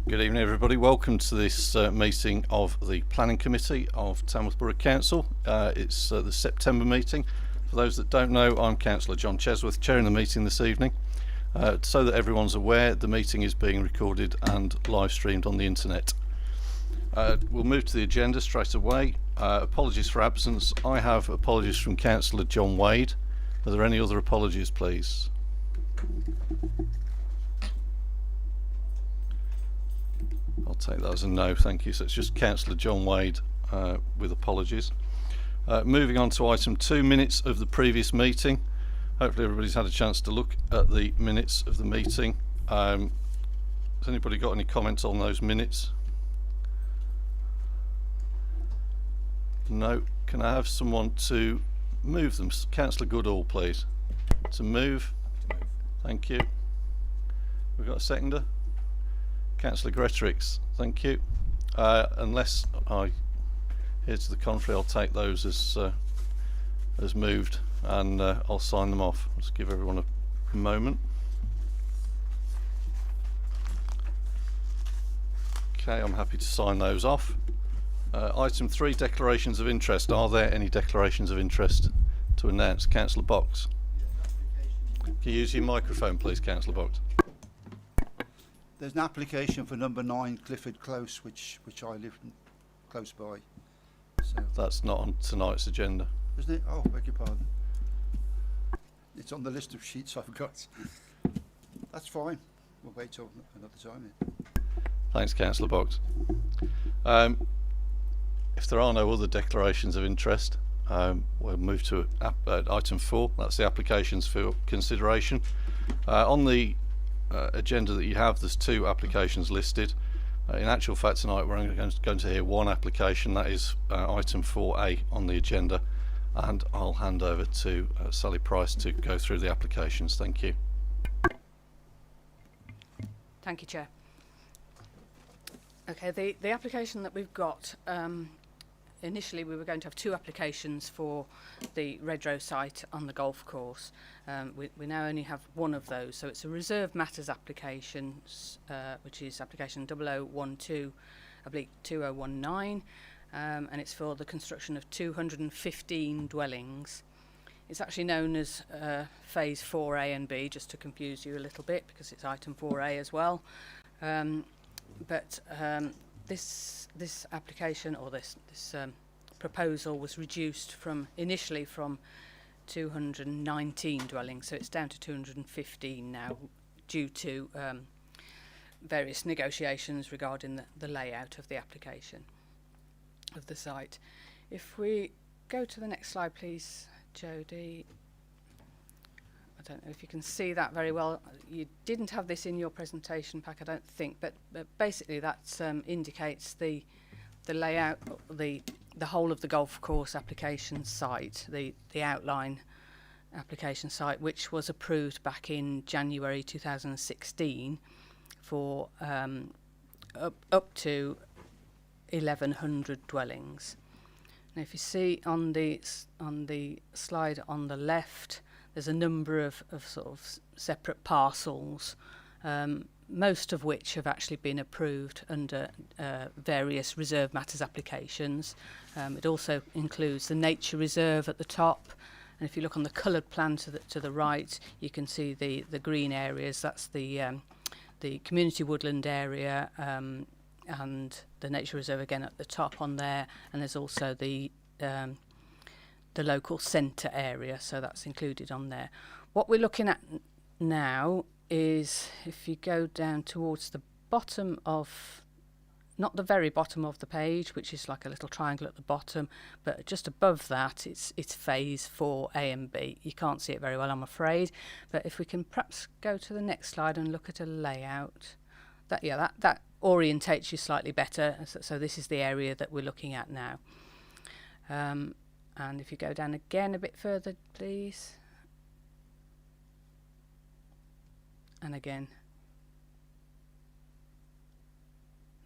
Good evening everybody, welcome to this meeting of the Planning Committee of Tamworth Borough Council. It's the September meeting. For those that don't know, I'm Councillor John Chesworth, chairing the meeting this evening. So that everyone's aware, the meeting is being recorded and live streamed on the internet. We'll move to the agenda straight away. Apologies for absence. I have apologies from Councillor John Wade. Are there any other apologies, please? I'll take that as a no, thank you. So it's just Councillor John Wade with apologies. Moving on to item 2, minutes of the previous meeting. Hopefully everybody's had a chance to look at the minutes of the meeting. Has anybody got any comments on those minutes? No. Can I have someone to move them? Councillor Goodall, please. To move. Thank you. We've got a seconder. Councillor Gretrix, thank you. Unless I hear to the contrary, I'll take those as moved, and I'll sign them off. Let's give everyone a moment. Okay, I'm happy to sign those off. Item 3, declarations of interest. Are there any declarations of interest to announce? Councillor Box. Can you use your microphone, please, Councillor Box? There's an application for number 9 Clifford Close, which I live close by. So that's not on tonight's agenda. Isn't it? Oh, beg your pardon. It's on the list of sheets I've got. That's fine. We'll wait till another time. Thanks, Councillor Box. If there are no other declarations of interest, we'll move to item 4. That's the applications for consideration. On the agenda that you have, there's 2 applications listed. In actual fact, tonight we're only going to hear 1 application. That is item 4A on the agenda, and I'll hand over to Sally Price to go through the applications. Thank you. Thank you, Chair. Okay, the application that we've got, initially we were going to have 2 applications for the Redrow site on the golf course. We now only have 1 of those, so it's a reserve matters application, which is application 0012/2019, and it's for the construction of 215 dwellings. It's actually known as phase 4A and B, just to confuse you a little bit, because it's item 4A as well. This application, or this proposal, was reduced initially from 219 dwellings, so it's down to 215 now, due to various negotiations regarding the layout of the application of the site. If we go to the next slide, please, Jodie. I don't know if you can see that very well. You didn't have this in your presentation pack, I don't think, but basically that indicates the layout, the whole of the golf course application site, the outline application site, which was approved back in January 2016 for up to 1,100 dwellings. Now, if you see on the slide on the left, there's a number of sort of separate parcels, most of which have actually been approved under various reserve matters applications. It also includes the nature reserve at the top, and if you look on the coloured plan to the right, you can see the green areas. That's the community woodland area, and the nature reserve again at the top on there, and there's also the local centre area, so that's included on there. What we're looking at now is, if you go down towards the bottom of, not the very bottom of the page, which is like a little triangle at the bottom, but just above that, it's phase 4A and B. You can't see it very well, I'm afraid, but if we can perhaps go to the next slide and look at a layout, that orientates you slightly better. So this is the area that we're looking at now. And if you go down again a bit further, please. And again.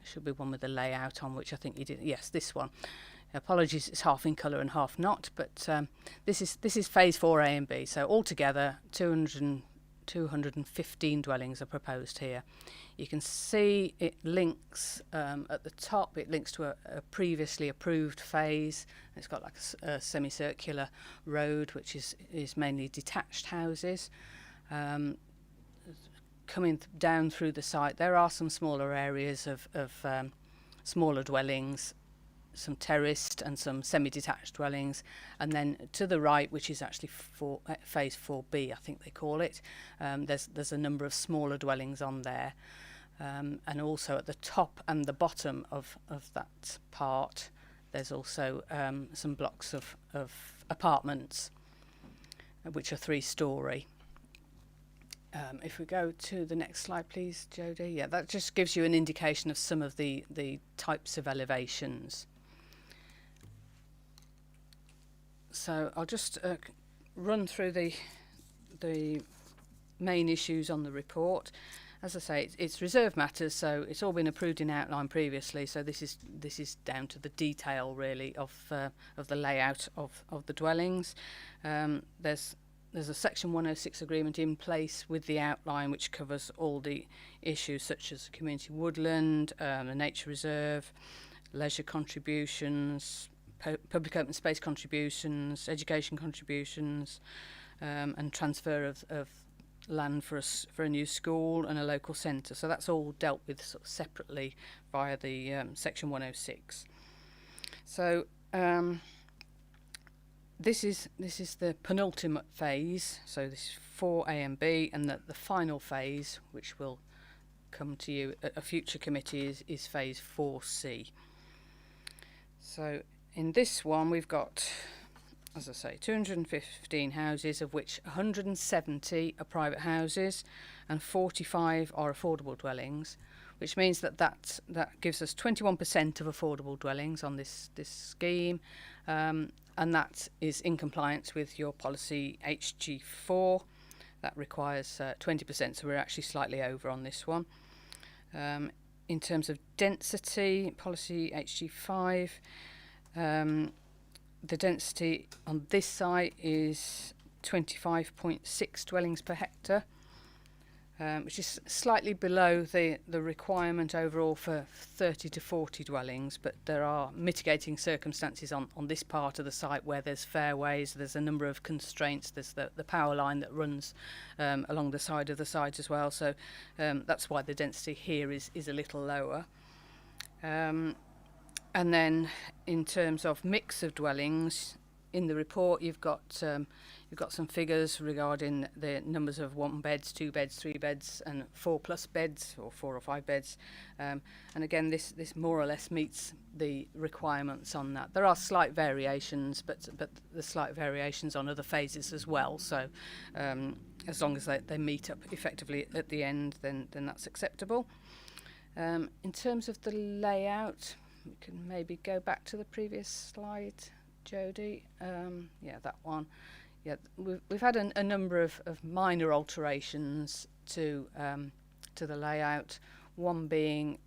There should be one with the layout on, which I think you did. Yes, this one. Apologies, it's half in colour and half not, but this is phase 4A and B. So altogether, 215 dwellings are proposed here. You can see it links at the top, it links to a previously approved phase. It's got like a semicircular road, which is mainly detached houses. Coming down through the site, there are some smaller areas of smaller dwellings, some terraced and some semi-detached dwellings, and then to the right, which is actually phase 4B, I think they call it, there's a number of smaller dwellings on there, and also at the top and the bottom of that part there's also some blocks of apartments which are 3-storey. If we go to the next slide, please, Jodie. Yeah, that just gives you an indication of some of the types of elevations. So I'll just run through the main issues on the report. As I say, it's reserve matters, so it's all been approved in outline previously. So this is down to the detail really of the layout of the dwellings. There's a Section 106 agreement in place with the outline, which covers all the issues such as community woodland, the nature reserve, leisure contributions, public open space contributions, education contributions, and transfer of land for a new school and a local centre. So that's all dealt with sort of separately via the Section 106. So this is the penultimate phase. So this is 4A and B, and the final phase, which will come to you at a future committee, is phase 4C. So in this one, we've got, as I say, 215 houses, of which 170 are private houses and 45 are affordable dwellings, which means that gives us 21% of affordable dwellings on this scheme, and that is in compliance with your Policy Hg5. That requires 20%, so we're actually slightly over on this one. In terms of density, Policy Hg5, the density on this site is 25.6 dwellings per hectare, which is slightly below the requirement overall for 30 to 40 dwellings, but there are mitigating circumstances on this part of the site where there's fairways, there's a number of constraints, there's the power line that runs along the side of the site as well, so that's why the density here is a little lower. And then in terms of mix of dwellings, in the report you've got some figures regarding the numbers of 1 beds, 2 beds, 3 beds and 4+ beds, or 4 or 5 beds, and again this more or less meets the requirements on that. There are slight variations, but the slight variations on other phases as well, so as long as they meet up effectively at the end, then that's acceptable. In terms of the layout, we can maybe go back to the previous slide, Jodie. Yeah, that one. Yeah, we've had a number of minor alterations to the layout. One being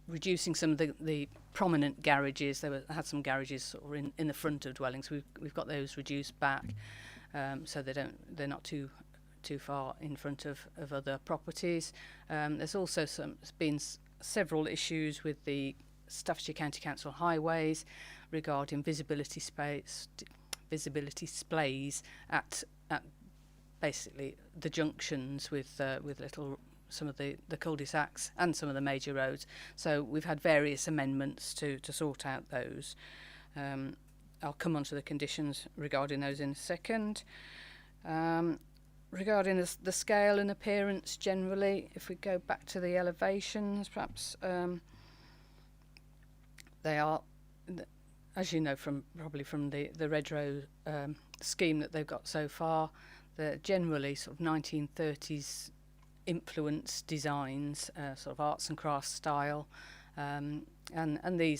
reducing some of the prominent garages. Had some garages sort of in the front of dwellings. We've got those reduced back, so they're not too far in front of other properties. There's also been several issues with the Staffordshire County Council highways regarding visibility splays at basically the junctions with some of the cul-de-sacs and some of the major roads. So we've had various amendments to sort out those. I'll come on to the conditions regarding those in a second. Regarding the scale and appearance generally, if we go back to the elevations, perhaps they are, as you know probably from the Redrow scheme that they've got so far, they're generally sort of 1930s influenced designs, sort of arts and crafts style, and the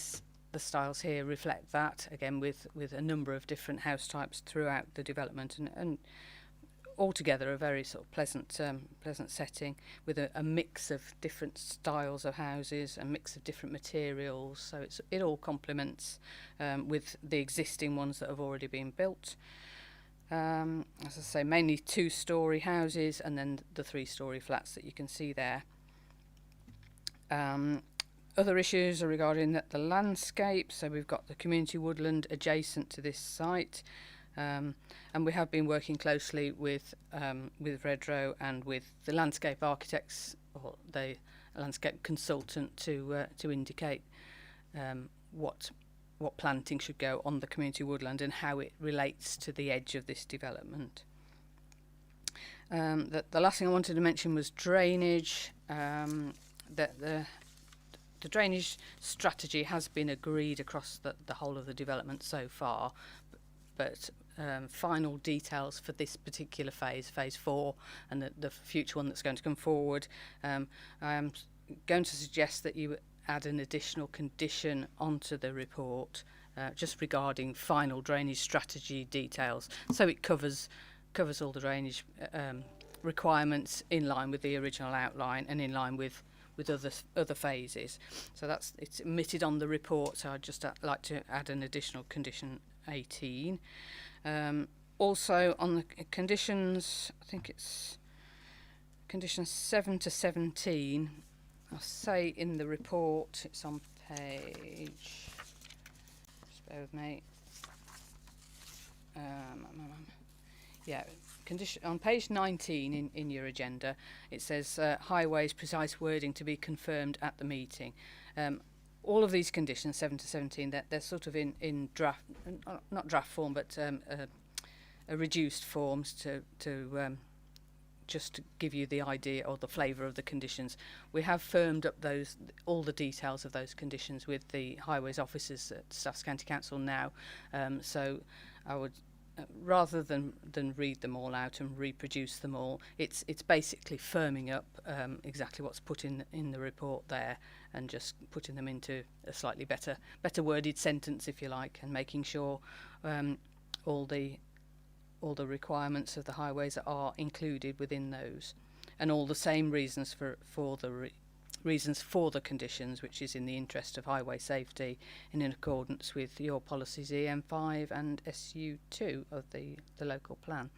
styles here reflect that, again with a number of different house types throughout the development, and altogether a very sort of pleasant setting with a mix of different styles of houses, a mix of different materials, so it all complements with the existing ones that have already been built. As I say, mainly 2-storey houses and then the 3-storey flats that you can see there. Other issues are regarding the landscape. So we've got the community woodland adjacent to this site, and we have been working closely with Redrow and with the landscape architects or the landscape consultant to indicate what planting should go on the community woodland and how it relates to the edge of this development. The last thing I wanted to mention was drainage. The drainage strategy has been agreed across the whole of the development so far, but final details for this particular phase 4, and the future one that's going to come forward, I am going to suggest that you add an additional condition onto the report just regarding final drainage strategy details, so it covers all the drainage requirements in line with the original outline and in line with other phases. So it's omitted on the report, so I'd just like to add an additional condition 18. Also on the conditions, I think it's conditions 7 to 17. I'll say in the report, it's on page, just bear with me, on page 19 in your agenda, it says highways precise wording to be confirmed at the meeting. All of these conditions, 7 to 17, they're sort of in draft, not draft form, but a reduced forms to just to give you the idea or the flavour of the conditions. We have firmed up all the details of those conditions with the highways officers at Staffs County Council now. So I would, rather than read them all out and reproduce them all, it's basically firming up exactly what's put in the report there, and just putting them into a slightly better worded sentence, if you like, and making sure all the requirements of the highways are included within those, and all the same reasons for the conditions, which is in the interest of highway safety and in accordance with your policies Hg5 and SU2 of the local plan.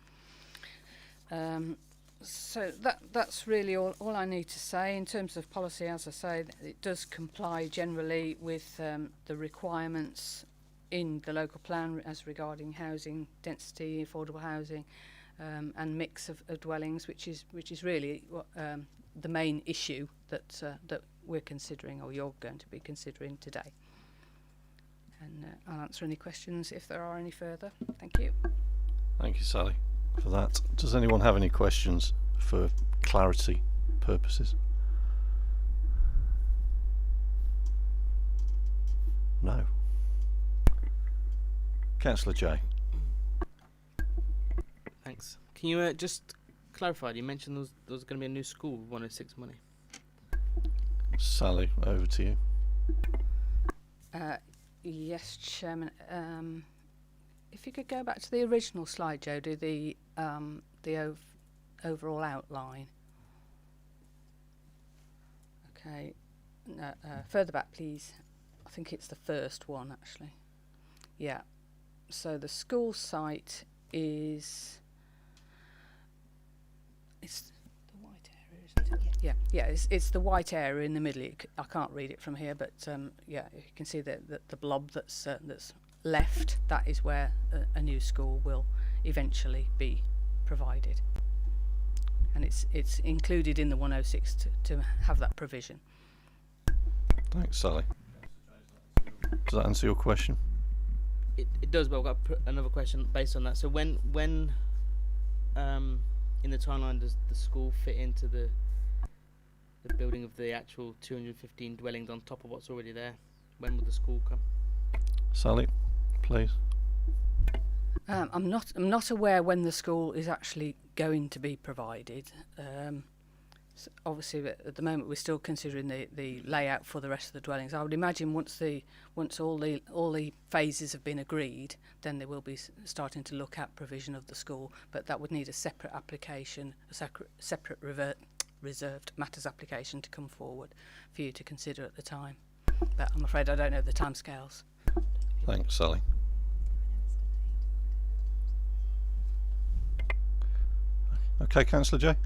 So that's really all I need to say. In terms of policy, as I say, it does comply generally with the requirements in the local plan as regarding housing density, affordable housing, and mix of dwellings, which is really what the main issue that we're considering, or you're going to be considering today. And I'll answer any questions if there are any further. Thank you. Thank you, Sally, for that. Does anyone have any questions for clarity purposes? No. Councillor J. Thanks. Can you just clarify? You mentioned there was going to be a new school with 106 money. Sally, over to you. Yes, Chairman. If you could go back to the original slide, Jodie, the overall outline. Okay. No, further back, please. I think it's the first one, actually. Yeah. So the school site is... It's the white area, isn't it? Yeah. It's the white area in the middle. I can't read it from here, but yeah, you can see the blob that's left. That is where a new school will eventually be provided, and it's included in the 106 to have that provision. Thanks, Sally. Does that answer your question? It does, but I've got another question based on that. So when in the timeline does the school fit into the building of the actual 215 dwellings on top of what's already there? When will the school come? Sally, please. I'm not aware when the school is actually going to be provided. So obviously, at the moment, we're still considering the layout for the rest of the dwellings. I would imagine once all the phases have been agreed, then they will be starting to look at provision of the school. But that would need a separate application, a separate reserved matters application to come forward for you to consider at the time. But I'm afraid I don't know the timescales. Thanks, Sally. Okay, Councillor J.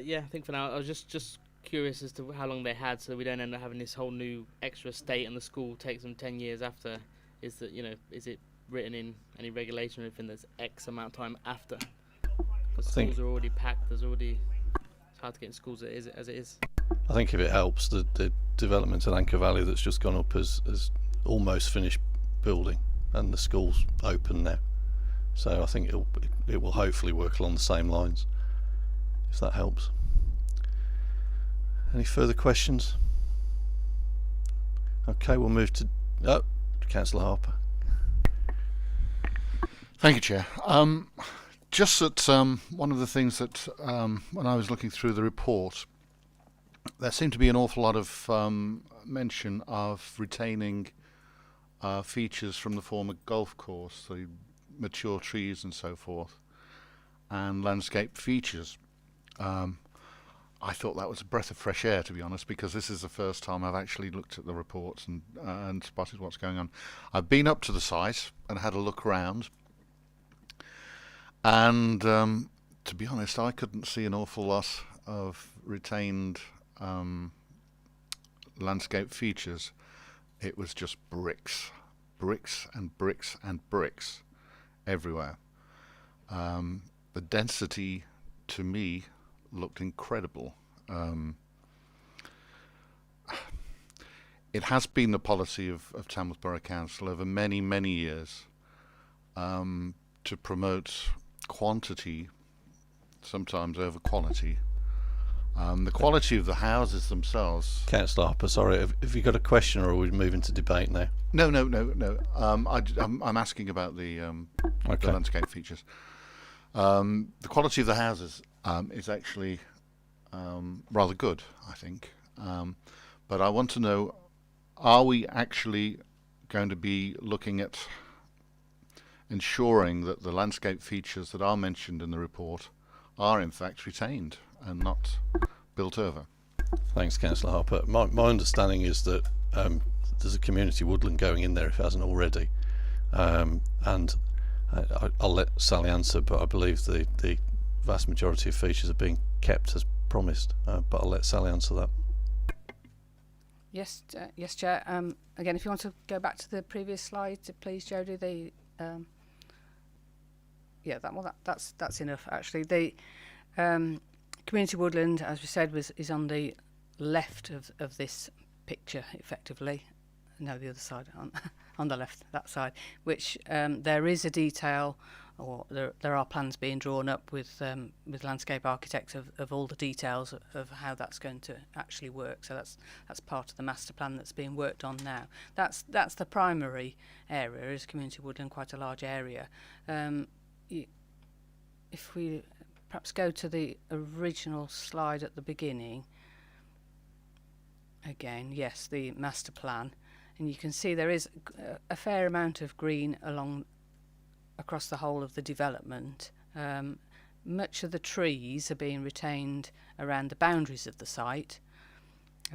Yeah, I think for now, I was just curious as to how long they had, so we don't end up having this whole new extra estate and the school takes them 10 years after. Is that, is it written in any regulation or anything that's X amount of time after? Because schools are already packed, it's hard to get in schools as it is. I think if it helps, the development in Anchor Valley that's just gone up is almost finished building, and the school's open now. So I think it will hopefully work along the same lines, if that helps. Any further questions? Okay, we'll move to Councillor Harper. Thank you, Chair. Just that one of the things that when I was looking through the report, there seemed to be an awful lot of mention of retaining features from the former golf course, the mature trees and so forth, and landscape features. I thought that was a breath of fresh air, to be honest, because this is the first time I've actually looked at the reports and spotted what's going on. I've been up to the site and had a look around, and to be honest, I couldn't see an awful lot of retained landscape features. It was just bricks and bricks and bricks everywhere. The density, to me, looked incredible. It has been the policy of Tamworth Borough Council over many, many years to promote quantity, sometimes over quality. The quality of the houses themselves. Councillor Harper, sorry, have you got a question, or are we moving to debate now? No. I'm asking about the landscape features. The quality of the houses is actually rather good, I think. But I want to know, are we actually going to be looking at ensuring that the landscape features that are mentioned in the report are in fact retained and not built over? Thanks, Councillor Harper. My understanding is that there's a community woodland going in there if it hasn't already, and I'll let Sally answer, but I believe the vast majority of features are being kept as promised, but I'll let Sally answer that. Yes, Chair. Again, if you want to go back to the previous slide, please, Jodie. That's enough. Actually, the community woodland, as we said, is on the left of this picture, effectively. No, the other side, on the left, that side. Which there is a detail, or there are plans being drawn up with landscape architects of all the details of how that's going to actually work. So that's part of the master plan that's being worked on now. That's the primary area, is community woodland, quite a large area. If we perhaps go to the original slide at the beginning, again, yes, the master plan, and you can see there is a fair amount of green across the whole of the development. Much of the trees are being retained around the boundaries of the site,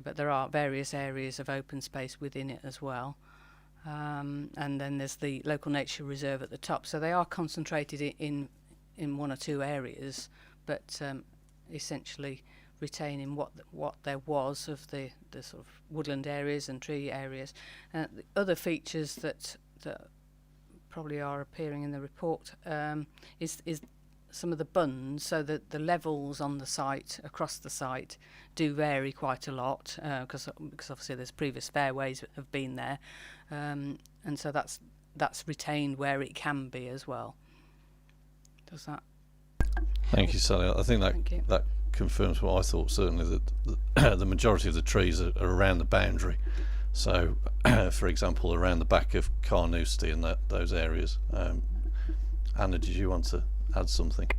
but there are various areas of open space within it as well. And then there's the local nature reserve at the top, so they are concentrated in one or two areas, but essentially retaining what there was of the sort of woodland areas and tree areas. The other features that probably are appearing in the report is some of the bunds, so that the levels on the site, across the site, do vary quite a lot, because obviously there's previous fairways that have been there, and so that's retained where it can be as well. Does that? Thank you, Sally. I think that confirms what I thought, certainly, that the majority of the trees are around the boundary. So, for example, around the back of Carnoustie and those areas. Anna, did you want to add something?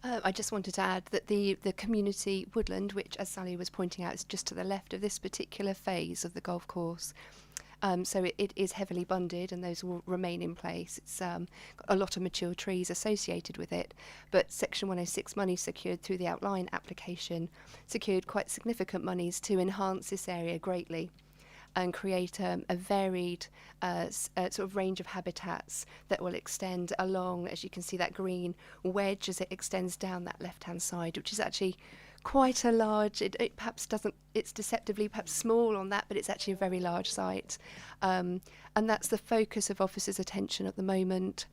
I just wanted to add that the community woodland, which, as Sally was pointing out, is just to the left of this particular phase of the golf course. So it is heavily bunded, and those will remain in place. It's got a lot of mature trees associated with it, but Section 106 money secured through the outline application secured quite significant monies to enhance this area greatly. and create a varied sort of range of habitats that will extend along, as you can see, that green wedge as it extends down that left-hand side, which is actually quite a large, it perhaps doesn't, it's deceptively perhaps small on that, but it's actually a very large site. And that's the focus of officers' attention at the moment.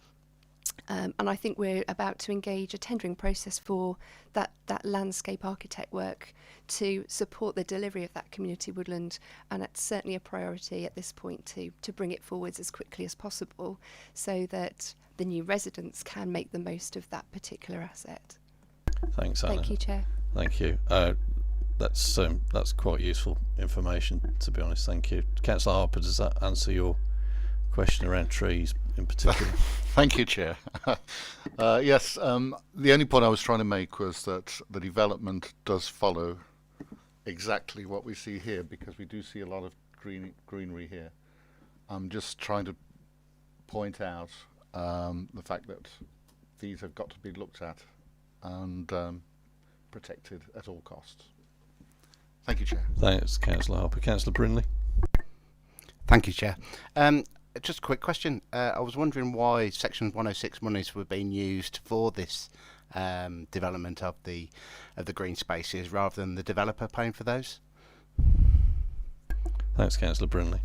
And I think we're about to engage a tendering process for that landscape architect work to support the delivery of that community woodland, and it's certainly a priority at this point to bring it forwards as quickly as possible so that the new residents can make the most of that particular asset. Thanks, Anna. Thank you, Chair. Thank you. That's quite useful information, to be honest. Thank you. Councillor Harper, does that answer your question around trees in particular? Thank you, Chair. Yes, the only point I was trying to make was that the development does follow exactly what we see here, because we do see a lot of greenery here. I'm just trying to point out the fact that these have got to be looked at and protected at all costs. Thank you, Chair. Thanks, Councillor Harper. Councillor Brindley? Thank you, Chair. Just a quick question. I was wondering why Section 106 monies were being used for this development of the green spaces rather than the developer paying for those. Thanks, Councillor Brindley.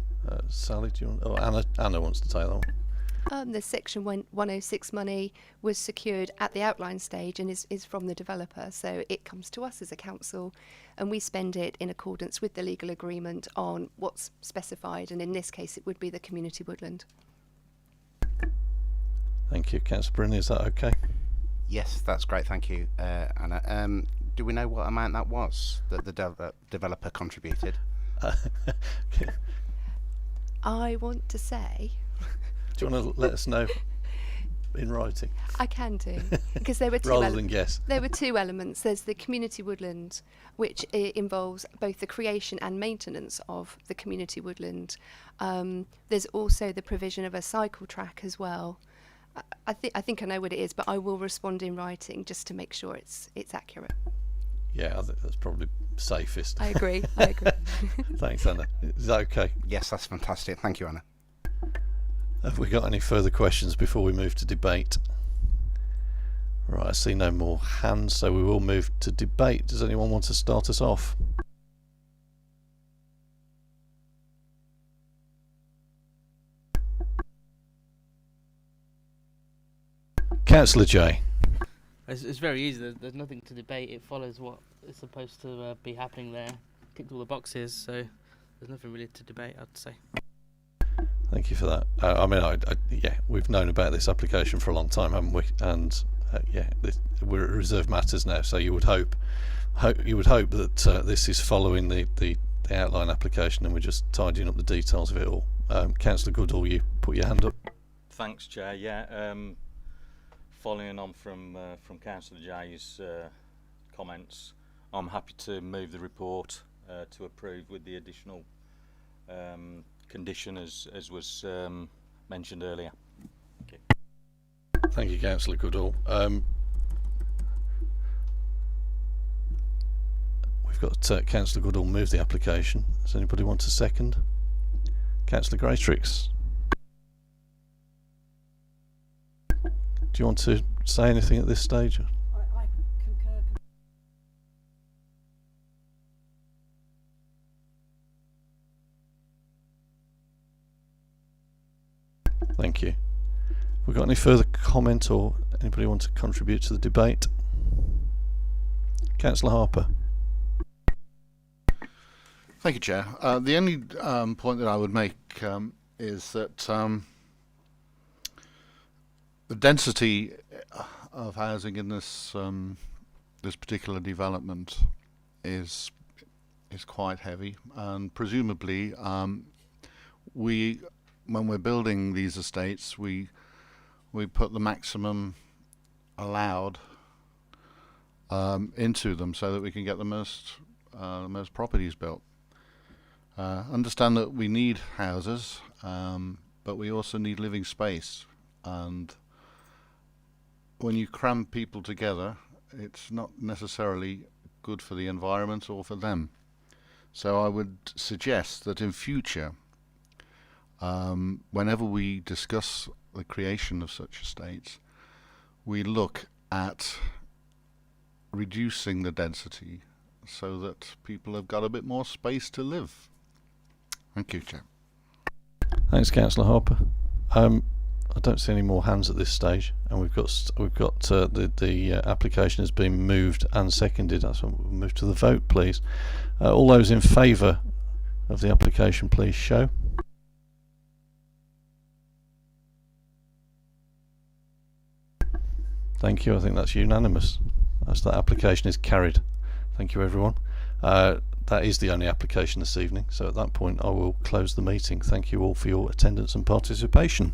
Sally, do you want? Oh, Anna wants to take that one. The Section 106 money was secured at the outline stage and is from the developer, so it comes to us as a council and we spend it in accordance with the legal agreement on what's specified, and in this case it would be the community woodland. Thank you. Councillor Brindley, is that okay? Yes, that's great. Thank you, Anna. Do we know what amount that was that the developer contributed? I want to say... Do you want to let us know in writing? I can do, because there were two Rather than guess. There were two elements. There's the community woodland, which involves both the creation and maintenance of the community woodland. There's also the provision of a cycle track as well. I think I know what it is, but I will respond in writing just to make sure it's accurate. Yeah, I think that's probably safest. I agree. Thanks, Anna. Is that okay? Yes, that's fantastic. Thank you, Anna. Have we got any further questions before we move to debate? Right, I see no more hands, so we will move to debate. Does anyone want to start us off? Councillor J. It's very easy. There's nothing to debate. It follows what is supposed to be happening there. Ticked all the boxes, so there's nothing really to debate, I'd say. Thank you for that. I mean, yeah, we've known about this application for a long time, haven't we? And yeah, we're at reserved matters now. So you would hope that this is following the outline application, and we're just tidying up the details of it all. Councillor Goodall, you put your hand up. Thanks, Chair. Yeah, following on from Councillor J's comments, I'm happy to move the report to approve with the additional condition as was mentioned earlier. Okay. Thank you, Councillor Goodall. We've got Councillor Goodall move the application. Does anybody want to second? Councillor Graytrix. Do you want to say anything at this stage? I concur. Thank you. Have we got any further comment, or anybody want to contribute to the debate? Councillor Harper. Thank you, Chair. The only point that I would make is that the density of housing in this this particular development is quite heavy, and presumably when we're building these estates, we put the maximum allowed into them so that we can get the most properties built. Understand that we need houses, but we also need living space, and when you cram people together, it's not necessarily good for the environment or for them. So I would suggest that in future, whenever we discuss the creation of such estates, we look at reducing the density so that people have got a bit more space to live. Thank you, Chair. Thanks, Councillor Harper. I don't see any more hands at this stage, and we've got the application has been moved and seconded. So we'll move to the vote, please. All those in favour of the application, please show. Thank you. I think that's unanimous. As that application is carried. Thank you, everyone. That is the only application this evening. So at that point, I will close the meeting. Thank you all for your attendance and participation.